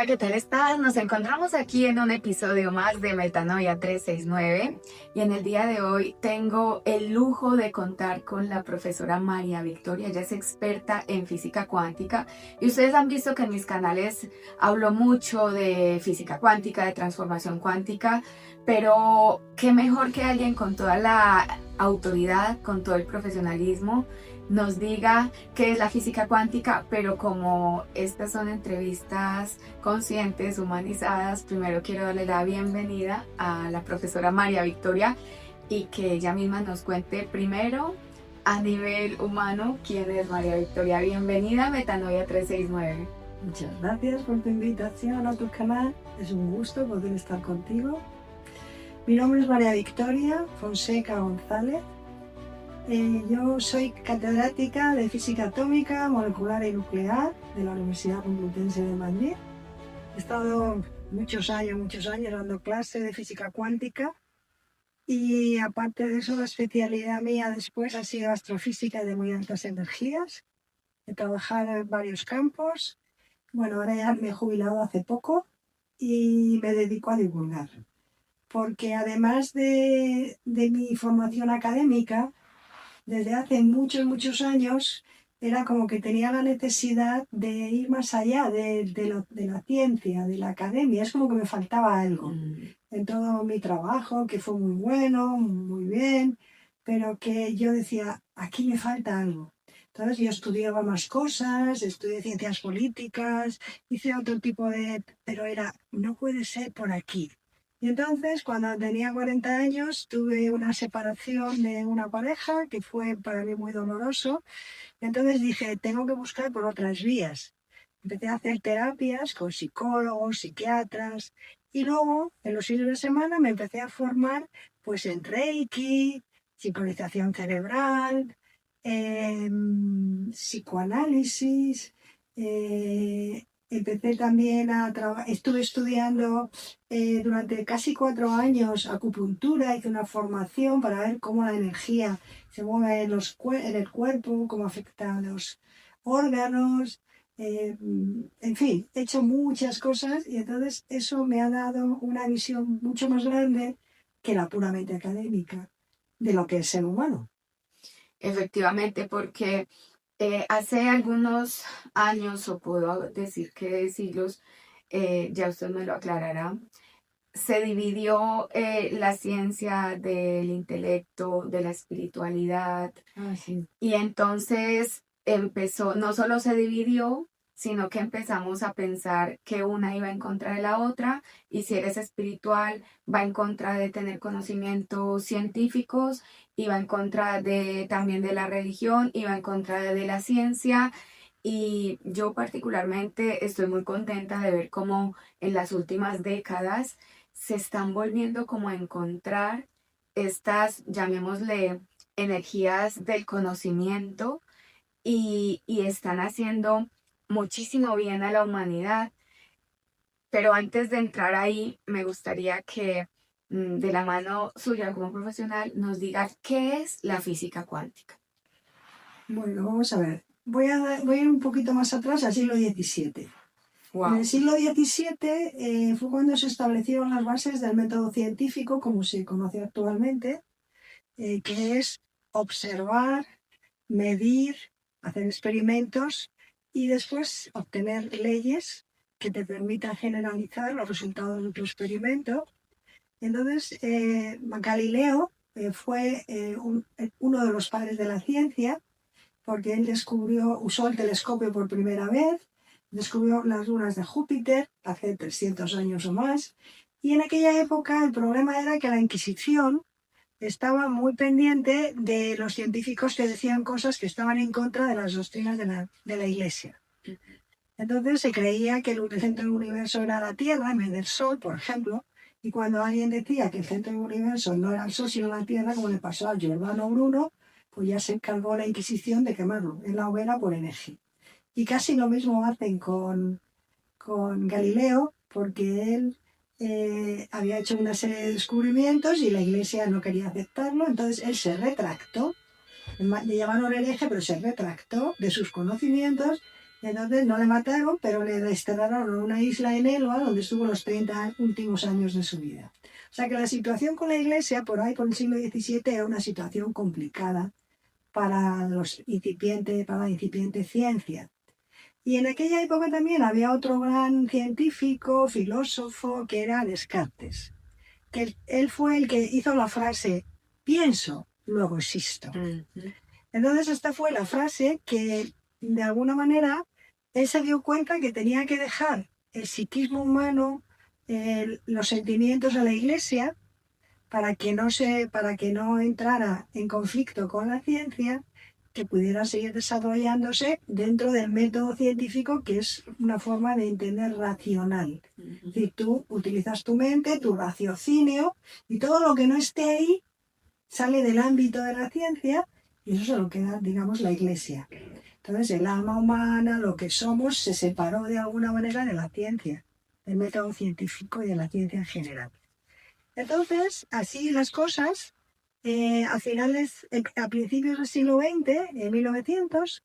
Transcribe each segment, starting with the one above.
Hola, ¿qué tal estás? Nos encontramos aquí en un episodio más de Metanoia 369 y en el día de hoy tengo el lujo de contar con la profesora María Victoria. Ella es experta en física cuántica y ustedes han visto que en mis canales hablo mucho de física cuántica, de transformación cuántica, pero qué mejor que alguien con toda la autoridad, con todo el profesionalismo nos diga qué es la física cuántica, pero como estas son entrevistas conscientes, humanizadas, primero quiero darle la bienvenida a la profesora María Victoria y que ella misma nos cuente primero a nivel humano quién es María Victoria. Bienvenida a Metanoia 369. Muchas gracias por tu invitación a tu canal. Es un gusto poder estar contigo. Mi nombre es María Victoria Fonseca González. Yo soy catedrática de Física Atómica, Molecular y Nuclear de la Universidad Complutense de Madrid. He estado muchos años dando clases de física cuántica y aparte de eso la especialidad mía después ha sido astrofísica de muy altas energías. He trabajado en varios campos. Bueno, ahora ya me he jubilado hace poco y me dedico a divulgar. Porque además de mi formación académica, desde hace muchos años era como que tenía la necesidad de ir más allá de la ciencia, de la academia. Es como que me faltaba algo en todo mi trabajo, que fue muy bueno, muy bien, pero que yo decía, aquí me falta algo. Entonces yo estudiaba más cosas, estudié ciencias políticas, hice otro tipo de... pero era, no puede ser por aquí. Y entonces, cuando tenía 40 años, tuve una separación de una pareja que fue para mí muy doloroso. Y entonces dije, tengo que buscar por otras vías. Empecé a hacer terapias con psicólogos, psiquiatras. Y luego, en los fines de semana, me empecé a formar pues, en Reiki, sincronización cerebral, psicoanálisis. Empecé también a trabajar, estuve estudiando durante casi 4 años acupuntura, hice una formación para ver cómo la energía se mueve en el cuerpo, cómo afecta a los órganos, en fin, he hecho muchas cosas y entonces eso me ha dado una visión mucho más grande que la puramente académica de lo que es ser humano. Efectivamente, porque hace algunos años, o puedo decir que siglos, ya usted me lo aclarará, se dividió la ciencia del intelecto, de la espiritualidad, Sí. y entonces empezó, no solo se dividió, sino que empezamos a pensar que una iba en contra de la otra, y si eres espiritual, va en contra de tener conocimientos científicos, y va en contra de también de la religión, y va en contra de la ciencia. Y yo particularmente estoy muy contenta de ver cómo en las últimas décadas se están volviendo como a encontrar estas, llamémosle, energías del conocimiento y están haciendo muchísimo bien a la humanidad. Pero antes de entrar ahí, me gustaría que de la mano suya como profesional nos diga qué es la física cuántica. Bueno, vamos a ver. Voy a ir un poquito más atrás al siglo XVII. En Wow. el siglo XVII fue cuando se establecieron las bases del método científico, como se conoce actualmente, que es observar, medir, hacer experimentos y después obtener leyes que te permitan generalizar los resultados de tu experimento. Entonces, Galileo fue uno de los padres de la ciencia, porque él usó el telescopio por primera vez, descubrió las lunas de Júpiter hace 300 años o más, y en aquella época el problema era que la Inquisición estaba muy pendiente de los científicos que decían cosas que estaban en contra de las doctrinas de la Iglesia. Entonces se creía que el centro del universo era la Tierra en vez del Sol, por ejemplo, y cuando alguien decía que el centro del universo no era el Sol sino la Tierra, como le pasó a Giordano Bruno, pues ya se encargó la Inquisición de quemarlo en la hoguera por hereje. Y casi lo mismo hacen con Galileo, porque él había hecho una serie de descubrimientos y la Iglesia no quería aceptarlo, entonces él se retractó, le llamaron hereje, pero se retractó de sus conocimientos Entonces no le mataron, pero le desterraron a una isla en Elba, donde estuvo los 30 últimos años de su vida. O sea que la situación con la Iglesia, por ahí por el siglo XVII, era una situación complicada para la incipiente ciencia. Y en aquella época también había otro gran científico, filósofo, que era Descartes, que él fue el que hizo la frase, pienso, luego existo. Entonces esta fue la frase que, de alguna manera, él se dio cuenta que tenía que dejar el psiquismo humano, los sentimientos a la Iglesia, para que no entrara en conflicto con la ciencia, que pudiera seguir desarrollándose dentro del método científico, que es una forma de entender racional. Es decir, tú utilizas tu mente, tu raciocinio, y todo lo que no esté ahí sale del ámbito de la ciencia, y eso es lo que da, digamos, la Iglesia. Entonces el alma humana, lo que somos, se separó de alguna manera de la ciencia, del método científico y de la ciencia en general. Entonces, así las cosas, a principios del siglo XX, en 1900,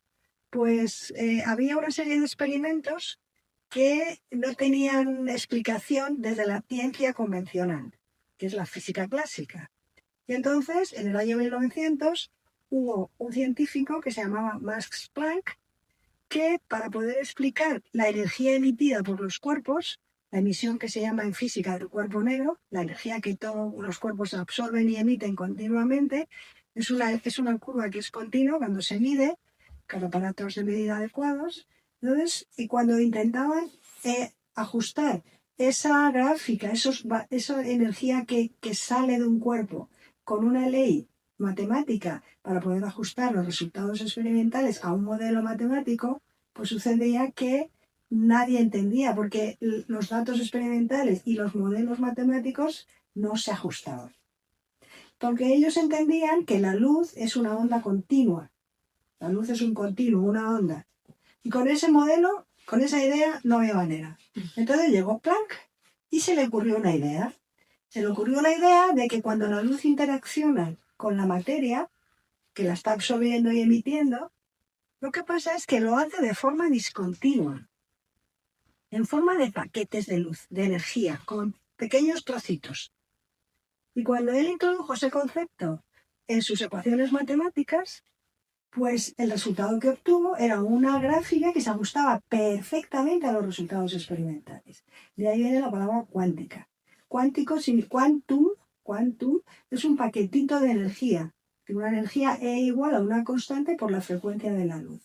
pues había una serie de experimentos que no tenían explicación desde la ciencia convencional, que es la física clásica. Y entonces, en el año 1900, hubo un científico que se llamaba Max Planck, que para poder explicar la energía emitida por los cuerpos, la emisión que se llama en física del cuerpo negro, la energía que todos los cuerpos absorben y emiten continuamente, es una curva que es continua cuando se mide, con aparatos de medida adecuados. Entonces, y cuando intentaban ajustar esa gráfica, esa energía que sale de un cuerpo con una ley matemática para poder ajustar los resultados experimentales a un modelo matemático, pues sucedía que nadie entendía, porque los datos experimentales y los modelos matemáticos no se ajustaban. Porque ellos entendían que la luz es una onda continua. La luz es un continuo, una onda. Y con ese modelo, con esa idea, no había manera. Entonces llegó Planck y se le ocurrió una idea. Se le ocurrió la idea de que cuando la luz interacciona con la materia, que la está absorbiendo y emitiendo, lo que pasa es que lo hace de forma discontinua, en forma de paquetes de luz, de energía, con pequeños trocitos. Y cuando él introdujo ese concepto en sus ecuaciones matemáticas, pues el resultado que obtuvo era una gráfica que se ajustaba perfectamente a los resultados experimentales. De ahí viene la palabra cuántica. Cuántico, quantum es un paquetito de energía, de una energía E igual a una constante por la frecuencia de la luz.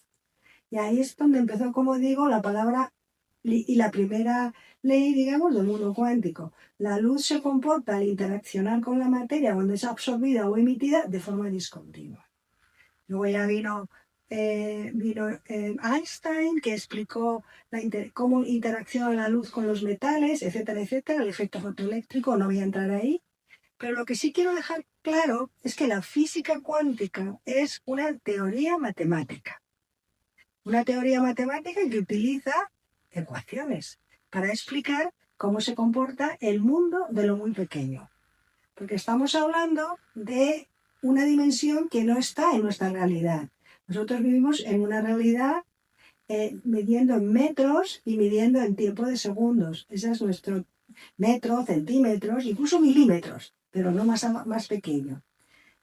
Y ahí es donde empezó, como digo, la palabra y la primera ley, digamos, del mundo cuántico. La luz se comporta al interaccionar con la materia cuando es absorbida o emitida de forma discontinua. Luego ya vino Einstein, que explicó cómo interacciona la luz con los metales, etcétera, etcétera, el efecto fotoeléctrico, no voy a entrar ahí. Pero lo que sí quiero dejar claro es que la física cuántica es una teoría matemática. Una teoría matemática que utiliza ecuaciones para explicar cómo se comporta el mundo de lo muy pequeño. Porque estamos hablando de una dimensión que no está en nuestra realidad. Nosotros vivimos en una realidad midiendo en metros y midiendo en tiempo de segundos. Ese es nuestro metro, centímetros, incluso milímetros, pero no más pequeño.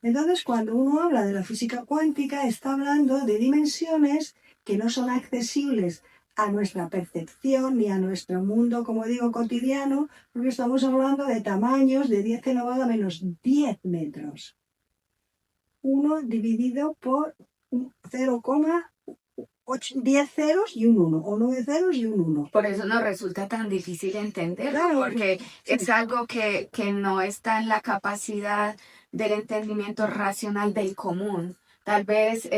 Entonces, cuando uno habla de la física cuántica, está hablando de dimensiones que no son accesibles a nuestra percepción ni a nuestro mundo, como digo, cotidiano, porque estamos hablando de tamaños de 10 elevado a menos 10 metros. 1 dividido por 10 ceros y un 1, o 9 ceros y un 1. Por eso nos resulta tan difícil entenderlo, Claro, porque sí. es algo que no está en la capacidad del entendimiento racional del común. Tal vez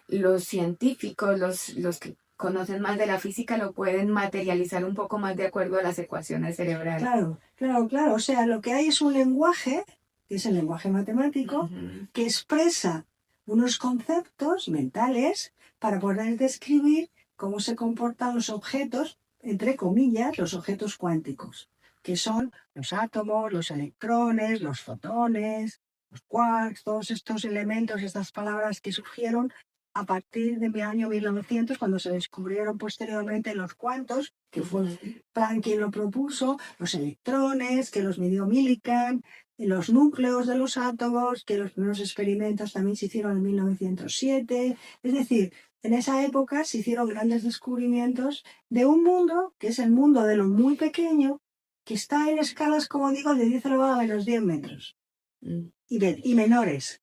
los científicos, los que conocen más de la física, lo pueden materializar un poco más de acuerdo a las ecuaciones cerebrales. Claro. O sea, lo que hay es un lenguaje, que es el lenguaje matemático, que expresa unos conceptos mentales para poder describir cómo se comportan los objetos, entre comillas, los objetos cuánticos, que son los átomos, los electrones, los fotones, los quarks, todos estos elementos, estas palabras que surgieron a partir del año 1900, cuando se descubrieron posteriormente los cuantos, que fue Planck quien lo propuso, los electrones, que los midió Millikan, los núcleos de los átomos, que los primeros experimentos también se hicieron en 1907. Es decir, en esa época se hicieron grandes descubrimientos de un mundo que es el mundo de lo muy pequeño, que está en escalas, como digo, de 10 elevado a menos 10 metros y menores.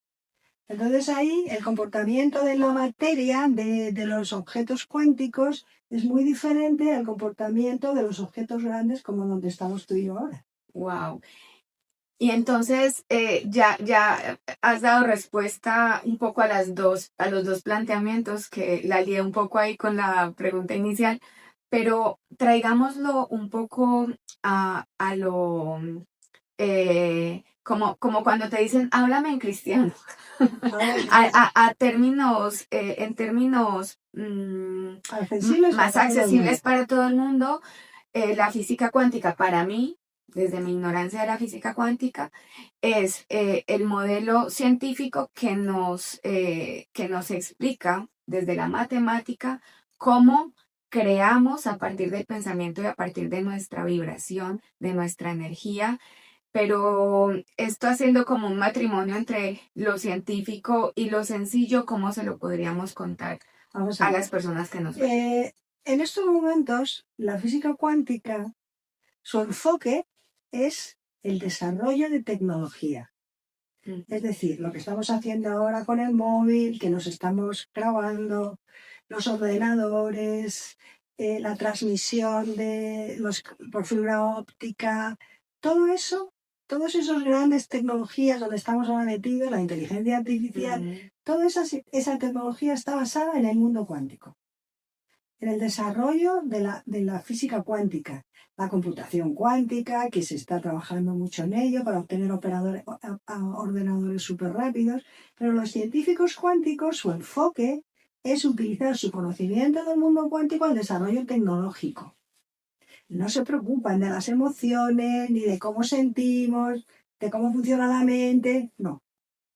Entonces ahí el comportamiento de la materia, de los objetos cuánticos, es muy diferente al comportamiento de los objetos grandes como donde estamos tú y yo ahora. Wow. Y entonces ya has dado respuesta un poco a los dos planteamientos, que la lié un poco ahí con la pregunta inicial, pero traigámoslo un poco a lo como cuando te dicen háblame en cristiano, a términos, en términos Accesibles más para todo el accesibles mundo. para todo el mundo. La física cuántica para mí, desde mi ignorancia de la física cuántica, es el modelo científico que nos explica desde la matemática cómo creamos a partir del pensamiento y a partir de nuestra vibración, de nuestra energía, pero esto haciendo como un matrimonio entre lo científico y lo sencillo, ¿cómo se lo podríamos contar Vamos a a ver. las personas que nos ven? En estos momentos, la física cuántica, su enfoque es el desarrollo de tecnología. Es decir, lo que estamos haciendo ahora con el móvil, que nos estamos grabando, los ordenadores, la transmisión por fibra óptica, todo eso, todas esas grandes tecnologías donde estamos ahora metidos, la inteligencia artificial, toda esa tecnología está basada en el mundo cuántico, en el desarrollo de la física cuántica, la computación cuántica, que se está trabajando mucho en ello para obtener ordenadores súper rápidos, pero los científicos cuánticos, su enfoque es utilizar su conocimiento del mundo cuántico al desarrollo tecnológico. No se preocupan de las emociones, ni de cómo sentimos, de cómo funciona la mente, no.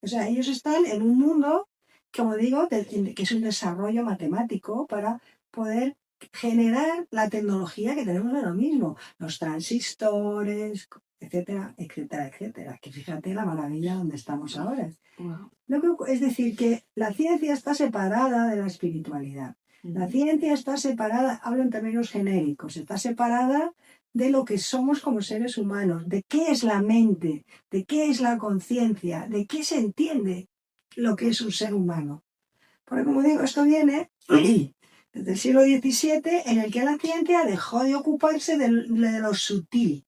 O sea, ellos están en un mundo, como digo, que es un desarrollo matemático para poder generar la tecnología que tenemos ahora mismo, los transistores, etcétera, etcétera, etcétera. Que fíjate la maravilla donde estamos ahora. Wow. Es decir, que la ciencia está separada de la espiritualidad. La ciencia está separada, hablo en términos genéricos, está separada de lo que somos como seres humanos, de qué es la mente, de qué es la conciencia, de qué se entiende lo que es un ser humano. Porque como digo, esto viene desde el siglo XVII, en el que la ciencia dejó de ocuparse de lo sutil,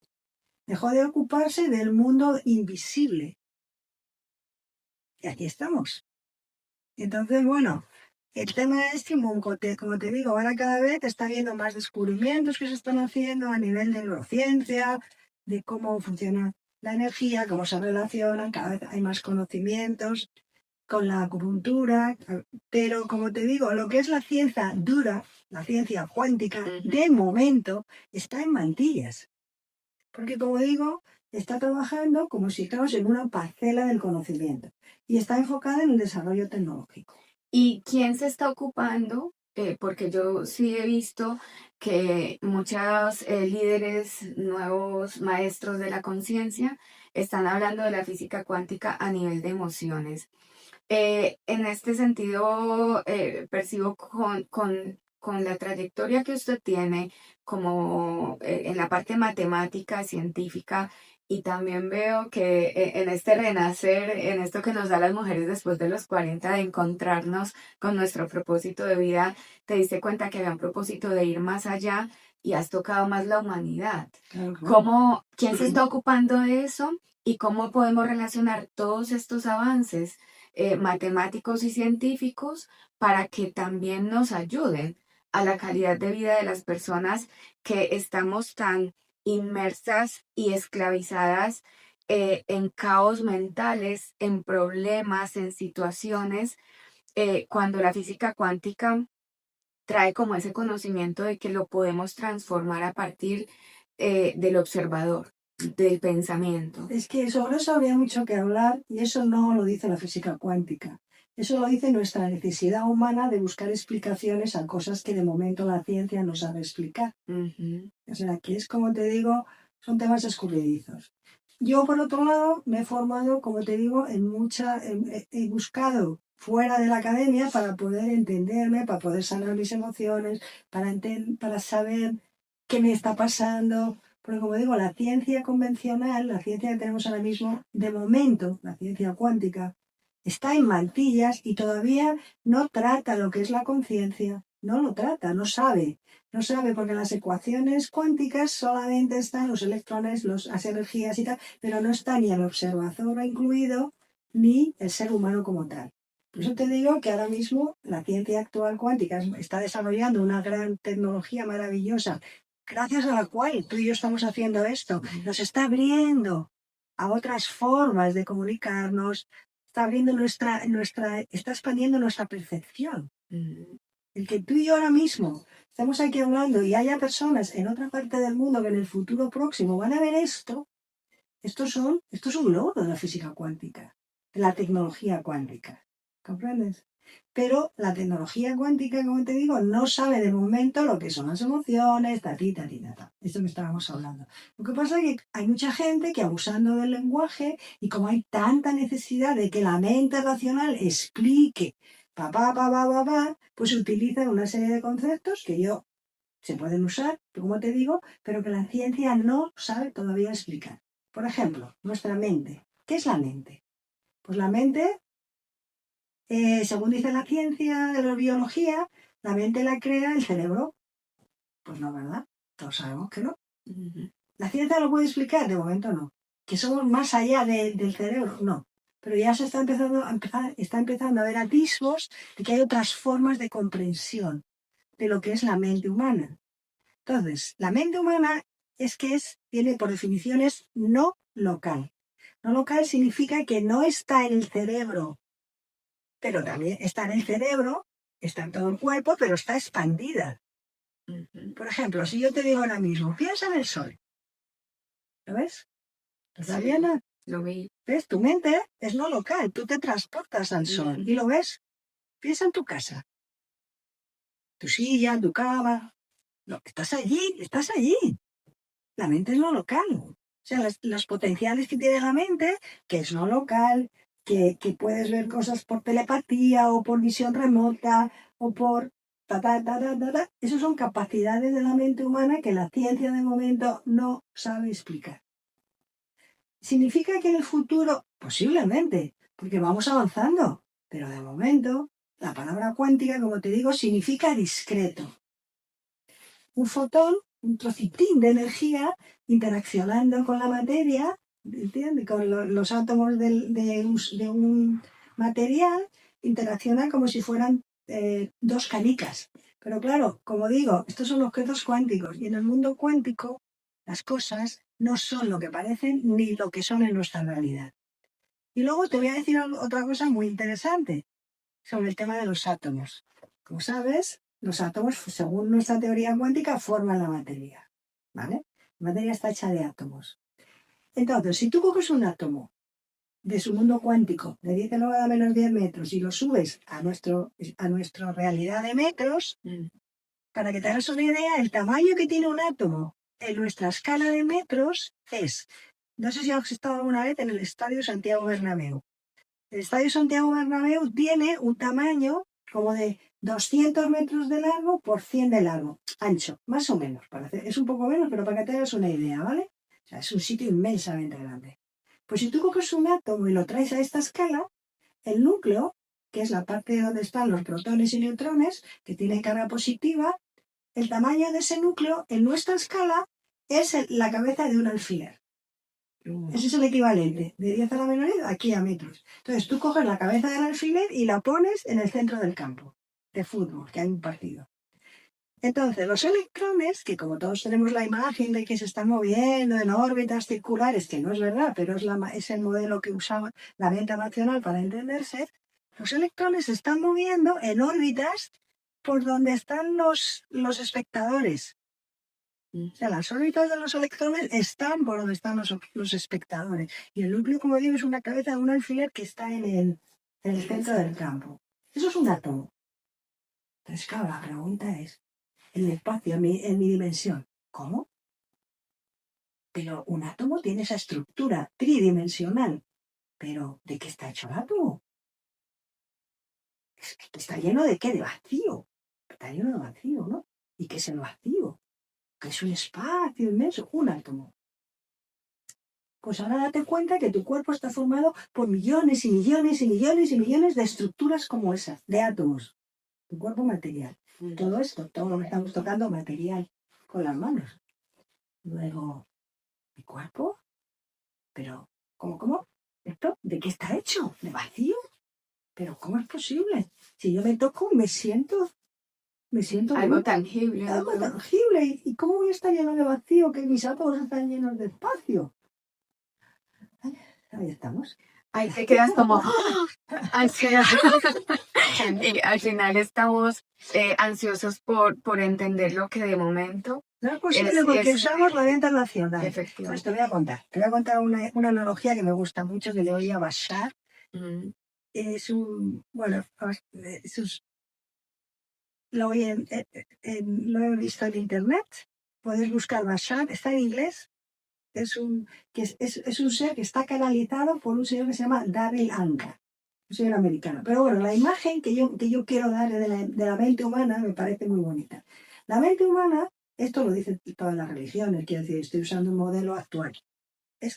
dejó de ocuparse del mundo invisible. Y aquí estamos. Entonces, bueno, el tema es que, como te digo, ahora cada vez está habiendo más descubrimientos que se están haciendo a nivel de neurociencia, de cómo funciona la energía, cómo se relacionan, cada vez hay más conocimientos con la acupuntura, pero como te digo, lo que es la ciencia dura, la ciencia cuántica, de momento está en mantillas. Porque como digo, está trabajando como si estamos en una parcela del conocimiento y está enfocada en el desarrollo tecnológico. ¿Y quién se está ocupando? Porque yo sí he visto que muchos líderes, nuevos maestros de la conciencia, están hablando de la física cuántica a nivel de emociones. En este sentido, percibo con la trayectoria que usted tiene como en la parte matemática, científica, y también veo que en este renacer, en esto que nos da las mujeres después de los 40, de encontrarnos con nuestro propósito de vida, te diste cuenta que había un propósito de ir más allá y has tocado más la humanidad. ¿Quién se está ocupando de eso y cómo podemos relacionar todos estos avances matemáticos y científicos para que también nos ayuden a la calidad de vida de las personas que estamos tan inmersas y esclavizadas en caos mentales, en problemas, en situaciones, cuando la física cuántica trae como ese conocimiento de que lo podemos transformar a partir del observador, del pensamiento? Es que sobre eso habría mucho que hablar y eso no lo dice la física cuántica. Eso lo dice nuestra necesidad humana de buscar explicaciones a cosas que de momento la ciencia no sabe explicar. O sea, que es como te digo, son temas escurridizos. Yo, por otro lado, me he formado, como te digo, he buscado fuera de la academia para poder entenderme, para poder sanar mis emociones, para saber qué me está pasando. Porque, como digo, la ciencia convencional, la ciencia que tenemos ahora mismo, de momento, la ciencia cuántica, está en mantillas y todavía no trata lo que es la conciencia. No lo trata, no sabe. No sabe porque en las ecuaciones cuánticas solamente están los electrones, las energías y tal, pero no está ni el observador incluido ni el ser humano como tal. Por eso te digo que ahora mismo la ciencia actual cuántica está desarrollando una gran tecnología maravillosa, gracias a la cual tú y yo estamos haciendo esto. Nos está abriendo a otras formas de comunicarnos, está abriendo está expandiendo nuestra percepción. El que tú y yo ahora mismo estamos aquí hablando y haya personas en otra parte del mundo que en el futuro próximo van a ver esto es un logro de la física cuántica, de la tecnología cuántica. ¿Comprendes? Pero la tecnología cuántica, como te digo, no sabe de momento lo que son las emociones, ta. Esto que estábamos hablando. Lo que pasa es que hay mucha gente que abusando del lenguaje y como hay tanta necesidad de que la mente racional explique pues utilizan una serie de conceptos que se pueden usar, como te digo, pero que la ciencia no sabe todavía explicar. Por ejemplo, nuestra mente. ¿Qué es la mente? Pues la mente, según dice la ciencia de la biología, la mente la crea el cerebro. Pues no, ¿verdad? Todos sabemos que no. ¿La ciencia lo puede explicar? De momento no. ¿Que somos más allá del cerebro? No. Pero ya se está empezando a ver atisbos de que hay otras formas de comprensión de lo que es la mente humana. Entonces, la mente humana tiene por definiciones no local. No local significa que no está en el cerebro, pero también está en el cerebro, está en todo el cuerpo, pero está expandida. Por ejemplo, si yo te digo ahora mismo, piensa en el sol, ¿lo ves? ¿Está bien? Lo vi. ¿Ves? Tu mente es no local, tú te transportas al sol y lo ves. Piensa en tu casa, tu silla, tu cama. No, estás allí. La mente es no local. O sea, los potenciales que tiene la mente, que es no local, que puedes ver cosas por telepatía o por visión remota o por Esas son capacidades de la mente humana que la ciencia de momento no sabe explicar. ¿Significa que en el futuro? Posiblemente, porque vamos avanzando. Pero de momento, la palabra cuántica, como te digo, significa discreto. Un fotón, un trocitín de energía interaccionando con la materia, ¿entiendes? Con los átomos de un material, interaccionan como si fueran dos canicas. Pero claro, como digo, estos son objetos cuánticos y en el mundo cuántico las cosas no son lo que parecen ni lo que son en nuestra realidad. Y luego te voy a decir otra cosa muy interesante sobre el tema de los átomos. Como sabes, los átomos, según nuestra teoría cuántica, forman la materia, ¿vale? La materia está hecha de átomos. Entonces, si tú coges un átomo de su mundo cuántico de 10 elevado a menos 10 metros y lo subes a nuestra realidad de metros, para que te hagas una idea, el tamaño que tiene un átomo en nuestra escala de metros es, no sé si has estado alguna vez en el Estadio Santiago Bernabéu. El Estadio Santiago Bernabéu tiene un tamaño como de 200 metros de largo por 100 de largo, ancho, más o menos. Es un poco menos, pero para que te hagas una idea, ¿vale? O sea, es un sitio inmensamente grande. Pues si tú coges un átomo y lo traes a esta escala, el núcleo, que es la parte donde están los protones y neutrones, que tiene carga positiva, el tamaño de ese núcleo en nuestra escala es la cabeza de un alfiler. Ese es el equivalente, de 10 a la menor aquí a metros. Entonces tú coges la cabeza del alfiler y la pones en el centro del campo de fútbol, que hay un partido. Entonces los electrones, que como todos tenemos la imagen de que se están moviendo en órbitas circulares, que no es verdad, pero es el modelo que usaba la mente racional para entenderse, los electrones se están moviendo en órbitas por donde están los espectadores. O sea, las órbitas de los electrones están por donde están los espectadores. Y el núcleo, como digo, es una cabeza de un alfiler que está en en el centro del campo. Eso es un átomo. Entonces, claro, la pregunta es, el espacio en mi dimensión, ¿cómo? Pero un átomo tiene esa estructura tridimensional. Pero, ¿de qué está hecho el átomo? Es que está lleno de qué, de vacío. Está lleno de vacío, ¿no? ¿Y qué es el vacío? Que es un espacio inmenso, un átomo. Pues ahora date cuenta que tu cuerpo está formado por millones y millones y millones y millones de estructuras como esas, de átomos. Tu cuerpo material. Todo esto, todo lo que estamos tocando, material, con las manos. Luego, ¿mi cuerpo? Pero, ¿cómo? ¿Esto de qué está hecho? ¿De vacío? Pero, ¿cómo es posible? Si yo me toco, me siento Algo tangible. algo tangible. ¿Y cómo voy a estar lleno de vacío que mis átomos están llenos de espacio? Ahí estamos. Ahí te quedas como ansioso. Y al final estamos ansiosos por entender lo que de momento No es posible porque usamos la mente racional. Pues efectivamente. te voy a contar una analogía que me gusta mucho, que le oí a Bashar. Es un, bueno, lo he visto en internet. Podéis buscar Bashar, está en inglés. Es un ser que está canalizado por un señor que se llama Daryl Anka, un señor americano. Pero bueno, la imagen que yo quiero dar de la mente humana me parece muy bonita. La mente humana, esto lo dicen todas las religiones, quiero decir, estoy usando un modelo actual.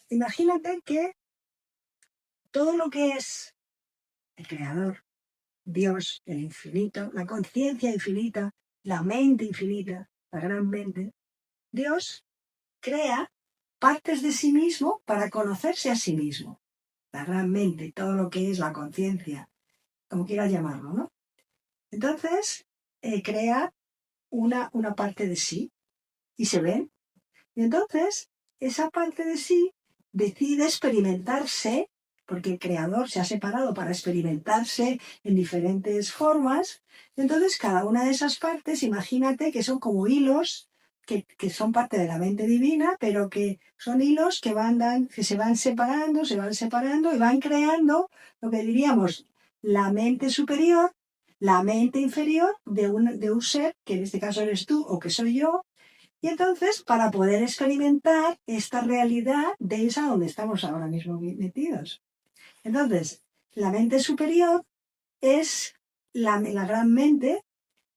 Imagínate que todo lo que es el creador, Dios, el infinito, la conciencia infinita, la mente infinita, la gran mente, Dios crea partes de sí mismo para conocerse a sí mismo. La gran mente, todo lo que es la conciencia, como quieras llamarlo, ¿no? Entonces, crea una parte de sí y se ve. Y entonces, esa parte de sí decide experimentarse, porque el creador se ha separado para experimentarse en diferentes formas. Entonces, cada una de esas partes, imagínate que son como hilos que son parte de la mente divina, pero que son hilos que se van separando y van creando lo que diríamos la mente superior, la mente inferior de un ser, que en este caso eres tú o que soy yo. Y entonces, para poder experimentar esta realidad de esa donde estamos ahora mismo metidos. Entonces, la mente superior es la gran mente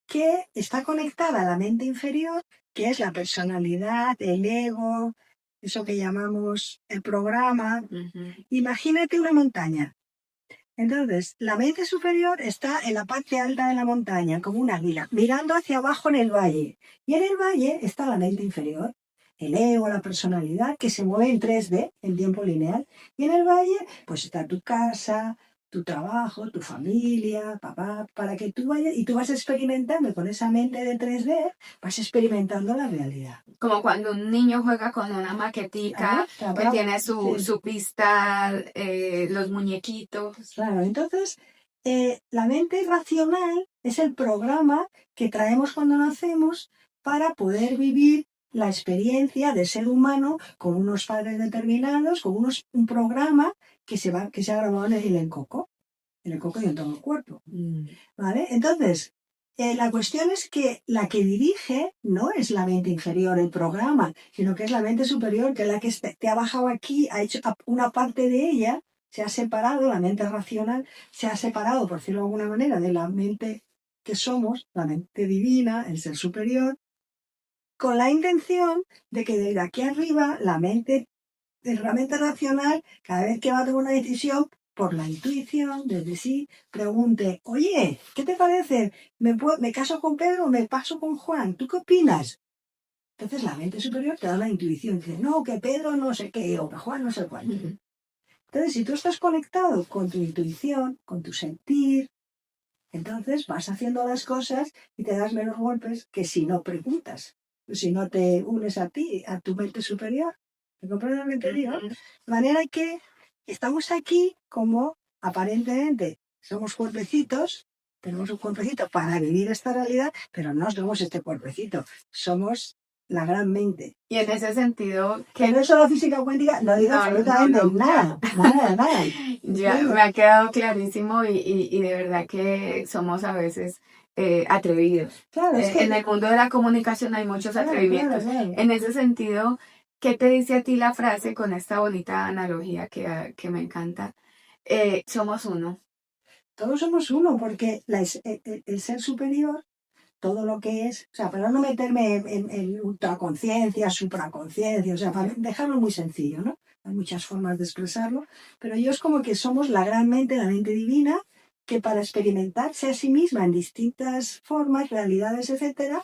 que está conectada a la mente inferior, que es la personalidad, el ego, eso que llamamos el programa. Imagínate una montaña. Entonces, la mente superior está en la parte alta de la montaña, como un águila, mirando hacia abajo en el valle. Y en el valle está la mente inferior, el ego, la personalidad, que se mueve en 3D, en tiempo lineal. Y en el valle, pues está tu casa, tu trabajo, tu familia, papá, para que tú vayas, y tú vas experimentando con esa mente de 3D, vas experimentando la realidad. Como cuando un niño juega con una maquetica que tiene su pista, los muñequitos. Claro, entonces la mente racional es el programa que traemos cuando nacemos para poder vivir la experiencia de ser humano con unos padres determinados, con un programa que se ha grabado en el coco y en todo el cuerpo. ¿Vale? Entonces, la cuestión es que la que dirige no es la mente inferior, el programa, sino que es la mente superior, que es la que te ha bajado aquí, ha hecho una parte de ella, se ha separado, la mente racional se ha separado, por decirlo de alguna manera, de la mente que somos, la mente divina, el ser superior, con la intención de que desde aquí arriba la mente racional, cada vez que va a tomar una decisión, por la intuición, desde sí, pregunte, oye, ¿qué te parece? ¿Me caso con Pedro o me paso con Juan? ¿Tú qué opinas? Entonces la mente superior te da la intuición, dice, no, que Pedro no sé qué, o que Juan no sé cuál. Entonces, si tú estás conectado con tu intuición, con tu sentir, entonces vas haciendo las cosas y te das menos golpes que si no preguntas, si no te unes a ti, a tu mente superior. ¿Me comprendes lo que te digo? De manera que estamos aquí como aparentemente somos cuerpecitos, tenemos un cuerpecito para vivir esta realidad, pero no somos este cuerpecito, somos la gran mente. Y en ese sentido, Que no es solo física cuántica, no digo absolutamente nada. Ya me ha quedado clarísimo y de verdad que somos a veces atrevidos. Claro, es que... En el mundo de la comunicación hay muchos atrevimientos. Claro. En ese sentido, ¿qué te dice a ti la frase con esta bonita analogía que me encanta? Somos uno. Todos somos uno, porque el ser superior, todo lo que es, o sea, para no meterme en ultraconciencia, supraconciencia, o sea, para dejarlo muy sencillo, ¿no? Hay muchas formas de expresarlo, pero yo es como que somos la gran mente, la mente divina, que para experimentarse a sí misma en distintas formas, realidades, etcétera,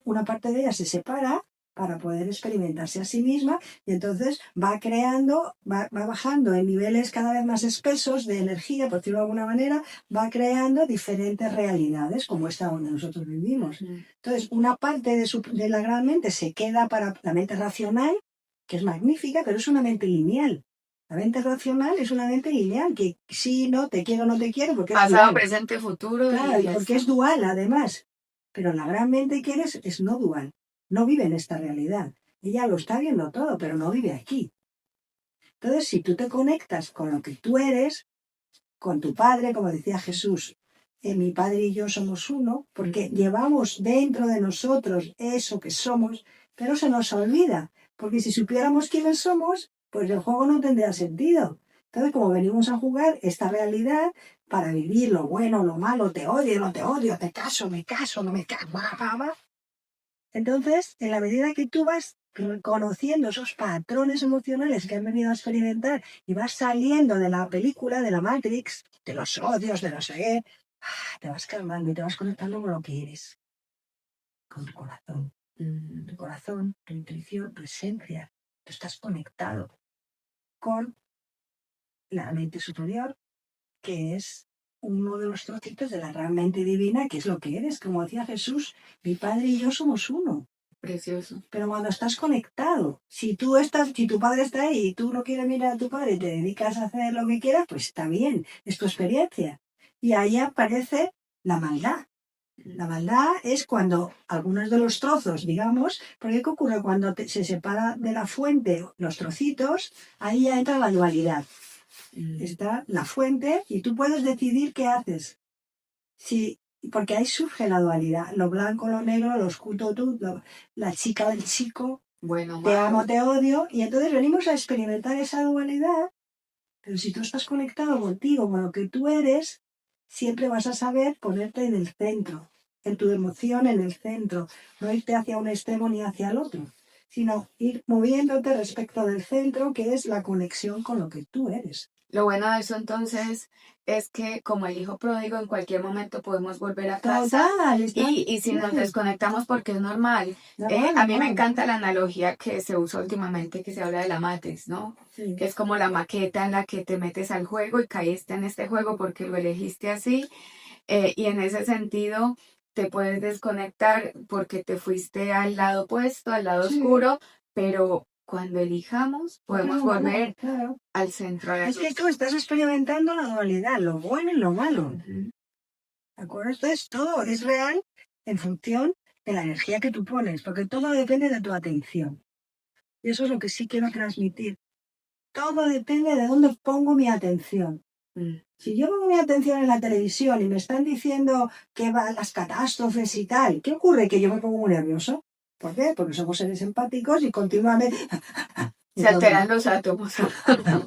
una parte de ella se separa para poder experimentarse a sí misma y entonces va creando, va bajando en niveles cada vez más espesos de energía, por decirlo de alguna manera, va creando diferentes realidades como esta donde nosotros vivimos. Entonces, una parte de la gran mente se queda para la mente racional, que es magnífica, pero es una mente lineal. La mente racional es una mente lineal, que sí, no, te quiero, no te quiero, porque es Pasado, dual. presente, futuro. Claro, y porque es dual además. Pero la gran mente que eres es no dual, no vive en esta realidad. Ella lo está viendo todo, pero no vive aquí. Entonces, si tú te conectas con lo que tú eres, con tu Padre, como decía Jesús, mi Padre y yo somos uno, porque llevamos dentro de nosotros eso que somos, pero se nos olvida, porque si supiéramos quiénes somos, pues el juego no tendría sentido. Entonces, como venimos a jugar esta realidad para vivir lo bueno, lo malo, te odio, no te odio, te caso, me caso, no me caso, entonces, en la medida que tú vas conociendo esos patrones emocionales que han venido a experimentar y vas saliendo de la película, de la Matrix, de los odios, de no sé qué, te vas calmando y te vas conectando con lo que eres, con tu corazón. Tu corazón, tu intuición, tu esencia. Tú estás conectado con la mente superior, que es uno de los trocitos de la gran mente divina, que es lo que eres. Como decía Jesús, mi Padre y yo somos uno. Precioso. Pero cuando estás conectado, si tu padre está ahí y tú no quieres mirar a tu padre y te dedicas a hacer lo que quieras, pues está bien, es tu experiencia. Y ahí aparece la maldad. La maldad es cuando algunos de los trozos, digamos, porque ¿qué ocurre cuando se separa de la fuente los trocitos? Ahí ya entra la dualidad. Está la fuente y tú puedes decidir qué haces. Si, porque ahí surge la dualidad, lo blanco, lo negro, lo oscuro, tú, la chica, el chico, bueno, te amo, te odio, y entonces venimos a experimentar esa dualidad, pero si tú estás conectado contigo, con lo que tú eres, siempre vas a saber ponerte en el centro, en tu emoción en el centro, no irte hacia un extremo ni hacia el otro, sino ir moviéndote respecto del centro, que es la conexión con lo que tú eres. Lo bueno de eso entonces es que como el hijo pródigo en cualquier momento podemos volver a casa. Y si nos desconectamos porque es normal. A mí me encanta la analogía que se usa últimamente, que se habla de la Matrix, ¿no? Sí. Que es como la maqueta en la que te metes al juego y caíste en este juego porque lo elegiste así. Y en ese sentido te puedes desconectar porque te fuiste al lado opuesto, al lado oscuro, pero cuando elijamos podemos volver al centro. Es que tú estás experimentando la dualidad, lo bueno y lo malo. ¿De acuerdo? Entonces todo es real en función de la energía que tú pones, porque todo depende de tu atención. Y eso es lo que sí quiero transmitir. Todo depende de dónde pongo mi atención. Si yo pongo mi atención en la televisión y me están diciendo que van las catástrofes y tal, ¿qué ocurre? Que yo me pongo muy nervioso. ¿Por qué? Porque somos seres empáticos y continuamente... Se alteran los átomos.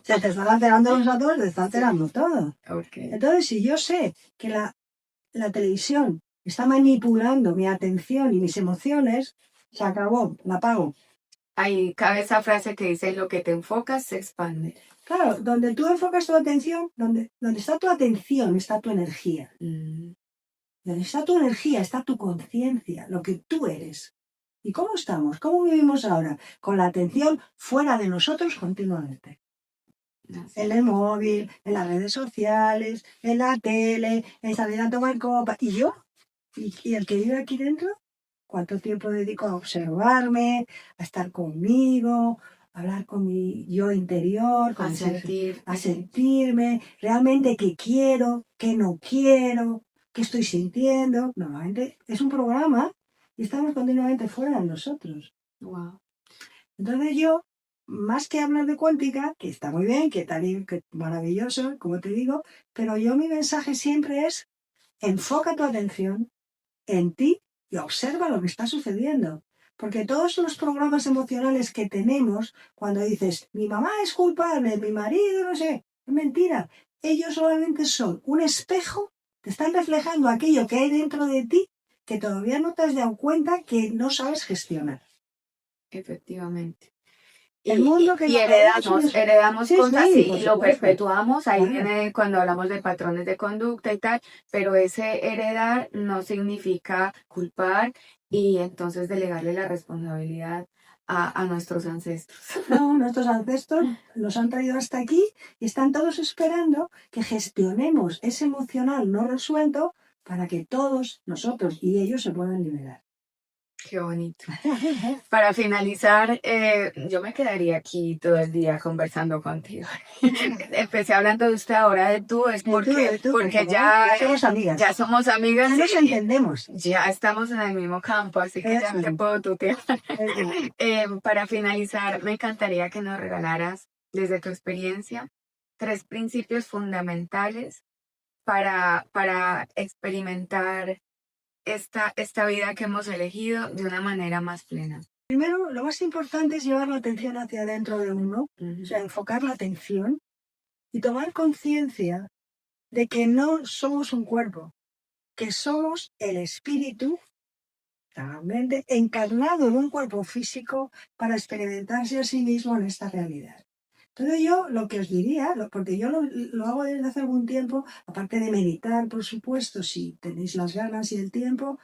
Se te están alterando los átomos, te está alterando todo. Okay. Entonces, si yo sé que la televisión está manipulando mi atención y mis emociones, se acabó, la apago. Ahí cabe esa frase que dice, lo que te enfocas se expande. Claro, donde tú enfocas tu atención, donde está tu atención, está tu energía. Donde está tu energía, está tu conciencia, lo que tú eres. ¿Y cómo estamos? ¿Cómo vivimos ahora? Con la atención fuera de nosotros continuamente. En el móvil, en las redes sociales, en la tele, en salir a tomar copa. ¿Y yo? ¿Y el que vive aquí dentro? ¿Cuánto tiempo dedico a observarme, a estar conmigo, a hablar con mi yo interior, a sentirme, realmente qué quiero, qué no quiero, qué estoy sintiendo? Normalmente es un programa y estamos continuamente fuera de nosotros. Wow. Entonces yo, más que hablar de cuántica, que está muy bien, que tal que maravilloso, como te digo, pero yo mi mensaje siempre es enfoca tu atención en ti y observa lo que está sucediendo. Porque todos los programas emocionales que tenemos, cuando dices, mi mamá es culpable, mi marido, no sé, es mentira. Ellos solamente son un espejo, te están reflejando aquello que hay dentro de ti que todavía no te has dado cuenta que no sabes gestionar. Efectivamente. El mundo que Y nos rodea es un heredamos Sí, cosas sí, por y lo supuesto. perpetuamos, ahí Claro. viene cuando hablamos de patrones de conducta y tal, pero ese heredar no significa culpar y entonces delegarle la responsabilidad a nuestros ancestros. No, nuestros ancestros nos han traído hasta aquí y están todos esperando que gestionemos ese emocional no resuelto para que todos nosotros y ellos se puedan liberar. Qué bonito. Para finalizar, yo me quedaría aquí todo el día conversando contigo. Empecé hablando de usted, ahora de tú, es porque Ya somos amigas. ya somos amigas Ya nos y entendemos. ya estamos en el mismo campo, así que ya Eso te es. puedo tutear. Eso es. Para finalizar, me encantaría que nos regalaras, desde tu experiencia, 3 principios fundamentales para experimentar esta vida que hemos elegido de una manera más plena. Primero, lo más importante es llevar la atención hacia adentro de uno, o sea, enfocar la atención y tomar conciencia de que no somos un cuerpo, que somos el espíritu realmente encarnado en un cuerpo físico para experimentarse a sí mismo en esta realidad. Entonces yo lo que os diría, porque yo lo hago desde hace algún tiempo, aparte de meditar, por supuesto, si tenéis las ganas y el tiempo,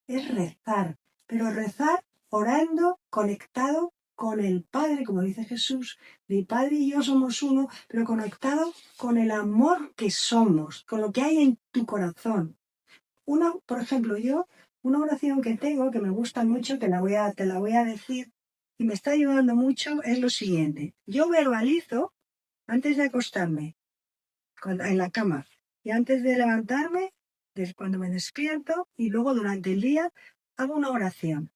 es rezar, pero rezar orando, conectado con el Padre, como dice Jesús, mi Padre y yo somos uno, pero conectado con el amor que somos, con lo que hay en tu corazón. Por ejemplo, una oración que tengo, que me gusta mucho, te la voy a decir, y me está ayudando mucho, es lo siguiente. Yo verbalizo antes de acostarme, en la cama, y antes de levantarme, cuando me despierto, y luego durante el día, hago una oración.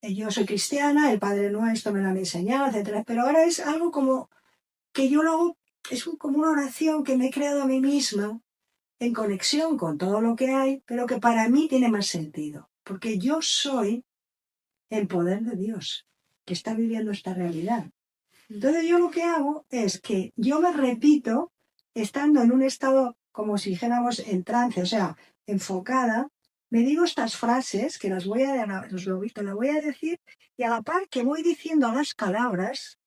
Yo soy cristiana, el Padre Nuestro me lo han enseñado, etcétera, pero ahora es algo como que yo lo hago, como una oración que me he creado a mí misma, en conexión con todo lo que hay, pero que para mí tiene más sentido, porque yo soy el poder de Dios que está viviendo esta realidad. Entonces yo lo que hago es que yo me repito, estando en un estado como si dijéramos en trance, o sea, enfocada, me digo estas frases que las te las voy a decir y a la par que voy diciendo las palabras,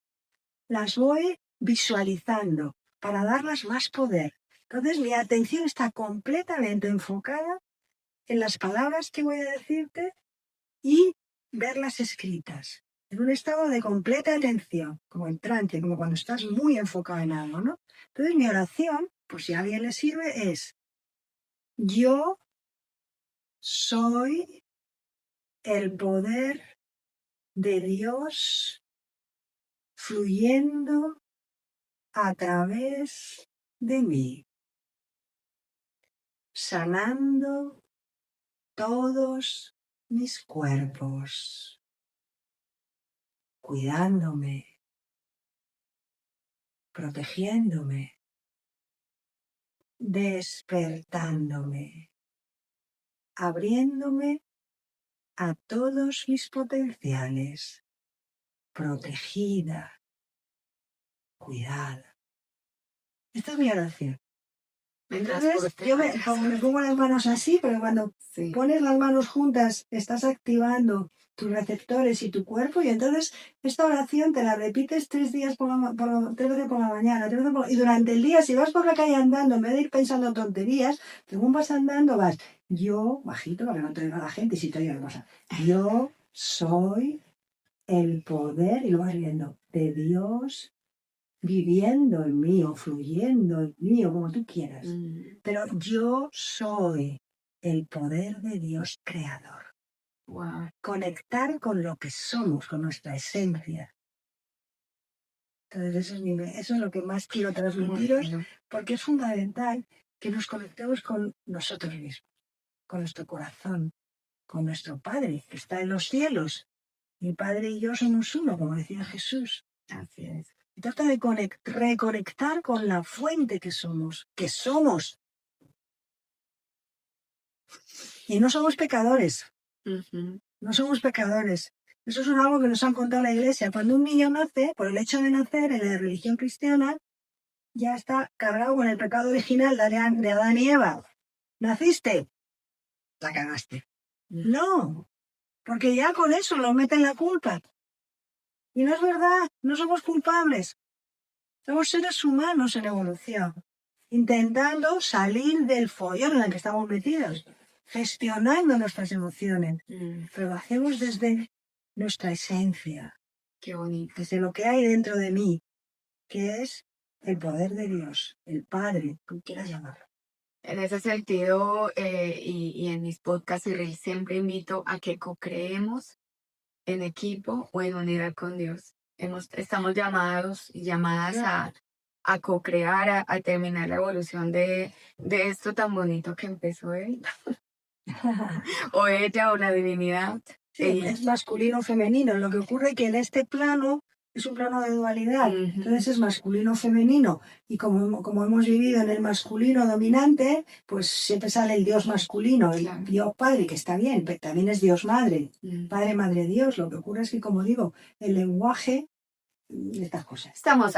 las voy visualizando para darlas más poder. Entonces mi atención está completamente enfocada en las palabras que voy a decirte y verlas escritas, en un estado de completa atención, como en trance, como cuando estás muy enfocado en algo, ¿no? Entonces mi oración, por si a alguien le sirve, es: yo soy el poder de Dios fluyendo a través de mí, sanando todos mis cuerpos, cuidándome, protegiéndome, despertándome, abriéndome a todos mis potenciales, protegida, cuidada. Esta es mi oración. Entonces, yo me pongo las manos así, pero cuando pones las manos juntas, estás activando tus receptores y tu cuerpo, y entonces esta oración te la repites 3 veces por la mañana, y durante el día, si vas por la calle andando, en vez de ir pensando tonterías, según vas andando, vas, yo, bajito, para que no te oiga la gente, y si te oiga, cosa, yo soy el poder, y lo vas viendo, de Dios viviendo en mí o fluyendo en mí o como tú quieras. Pero yo soy el poder de Dios creador. Wow. Conectar con lo que somos, con nuestra esencia. Entonces eso es lo que más quiero transmitiros, porque es fundamental que nos conectemos con nosotros mismos, con nuestro corazón, con nuestro Padre que está en los cielos Mi Padre y yo somos uno, como decía Jesús. Así es. Y trata de reconectar con la fuente que somos. Y no somos pecadores. Ujú. No somos pecadores. Eso es algo que nos han contado la Iglesia. Cuando un niño nace, por el hecho de nacer en la religión cristiana, ya está cargado con el pecado original de Adán y Eva. ¿Naciste? La cagaste. No, porque ya con eso nos meten la culpa. Y no es verdad, no somos culpables. Somos seres humanos en evolución, intentando salir del follón en el que estamos metidos, gestionando nuestras emociones, pero lo hacemos desde nuestra esencia, Qué bonito. desde lo que hay dentro de mí, que es el poder de Dios, el Padre, como quieras llamarlo. En ese sentido, y en mis podcasts y reels siempre invito a que co-creemos en equipo o en unidad con Dios. Estamos llamados y llamadas a co-crear, a terminar la evolución de esto tan bonito que empezó él, o ella, o la divinidad. Sí, es masculino o femenino. Lo que ocurre es que en este plano es un plano de dualidad. Ujú. Entonces es masculino o femenino. Y como hemos vivido en el masculino dominante, pues siempre sale el Dios masculino, el Claro. Dios Padre, que está bien, pero también es Dios Madre. Mm. Padre, Madre, Dios. Lo que ocurre es que, como digo, el lenguaje de estas cosas. Estamos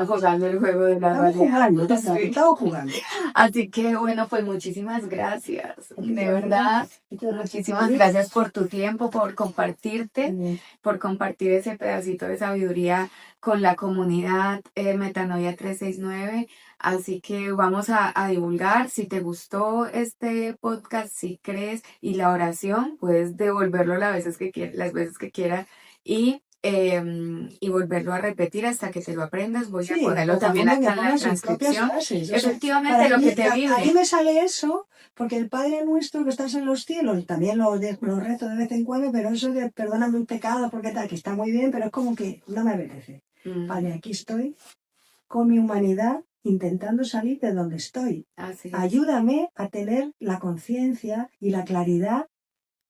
jugando el juego de la Estamos dualidad. jugando, Sí. estamos jugando. Así que bueno, pues muchísimas gracias. De verdad, muchísimas gracias por tu tiempo, por compartirte, por compartir ese pedacito de sabiduría con la comunidad Metanoia 369. Así que vamos a divulgar. Si te gustó este podcast, si crees, y la oración, puedes devolverlo las veces que quieras y volverlo a repetir hasta que te lo aprendas. Voy a ponerlo también acá en la transcripción. Efectivamente, lo que te vive. Ahí me sale eso, porque el Padre nuestro que estás en los cielos, también lo rezo de vez en cuando, pero eso de perdóname un pecado, porque tal, que está muy bien, pero es como que no me apetece. Vale, aquí estoy con mi humanidad intentando salir de donde estoy. Así es. Ayúdame a tener la conciencia y la claridad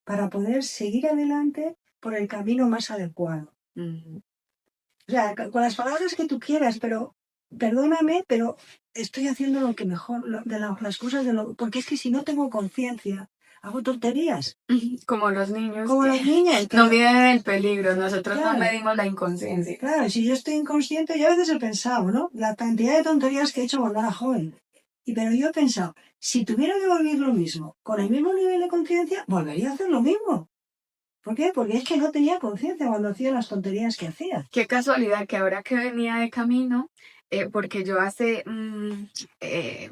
para poder seguir adelante por el camino más adecuado. O sea, con las palabras que tú quieras, pero perdóname, pero estoy haciendo lo que mejor, las cosas porque es que si no tengo conciencia, hago tonterías. Como los niños. Como las niñas. No miden el peligro, nosotros Claro. no medimos la inconsciencia. Claro, si yo estoy inconsciente, yo a veces he pensado, ¿no? La cantidad de tonterías que he hecho cuando era joven. Pero yo he pensado, si tuviera que volver lo mismo, con el mismo nivel de conciencia, volvería a hacer lo mismo. ¿Por qué? Porque es que no tenía conciencia cuando hacía las tonterías que hacía. Qué casualidad que ahora que venía de camino, porque yo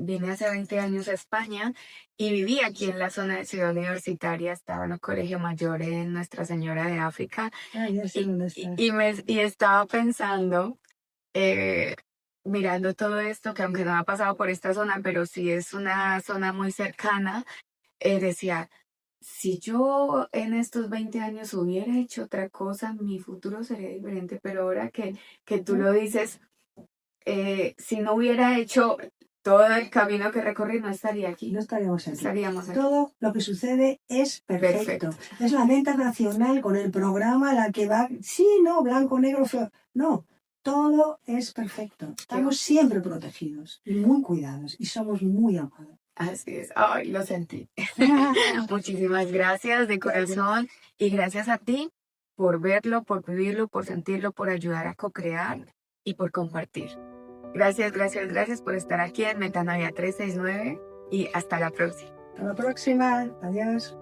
vine hace 20 años a España y viví aquí en la zona de Ciudad Universitaria, estaba en el Colegio Mayor en Nuestra Señora de África. Ya sé dónde está. Y estaba pensando, mirando todo esto, que aunque no ha pasado por esta zona, pero sí es una zona muy cercana, decía, si yo en estos 20 años hubiera hecho otra cosa, mi futuro sería diferente, pero ahora que tú lo dices, si no hubiera hecho todo el camino que recorrí, no estaría aquí. No estaríamos aquí. Estaríamos aquí. Todo lo que sucede es perfecto. Es la mente racional con el programa la que va, sí, no, blanco, negro, feo. No, todo es perfecto. Estamos siempre protegidos y muy cuidados y somos muy amados. Así es. Ay, lo sentí. Muchísimas gracias de corazón y gracias a ti por verlo, por vivirlo, por sentirlo, por ayudar a co-crear y por compartir. Gracias, gracias, gracias por estar aquí en Metanoia 369 y hasta la próxima. Hasta la próxima. Adiós.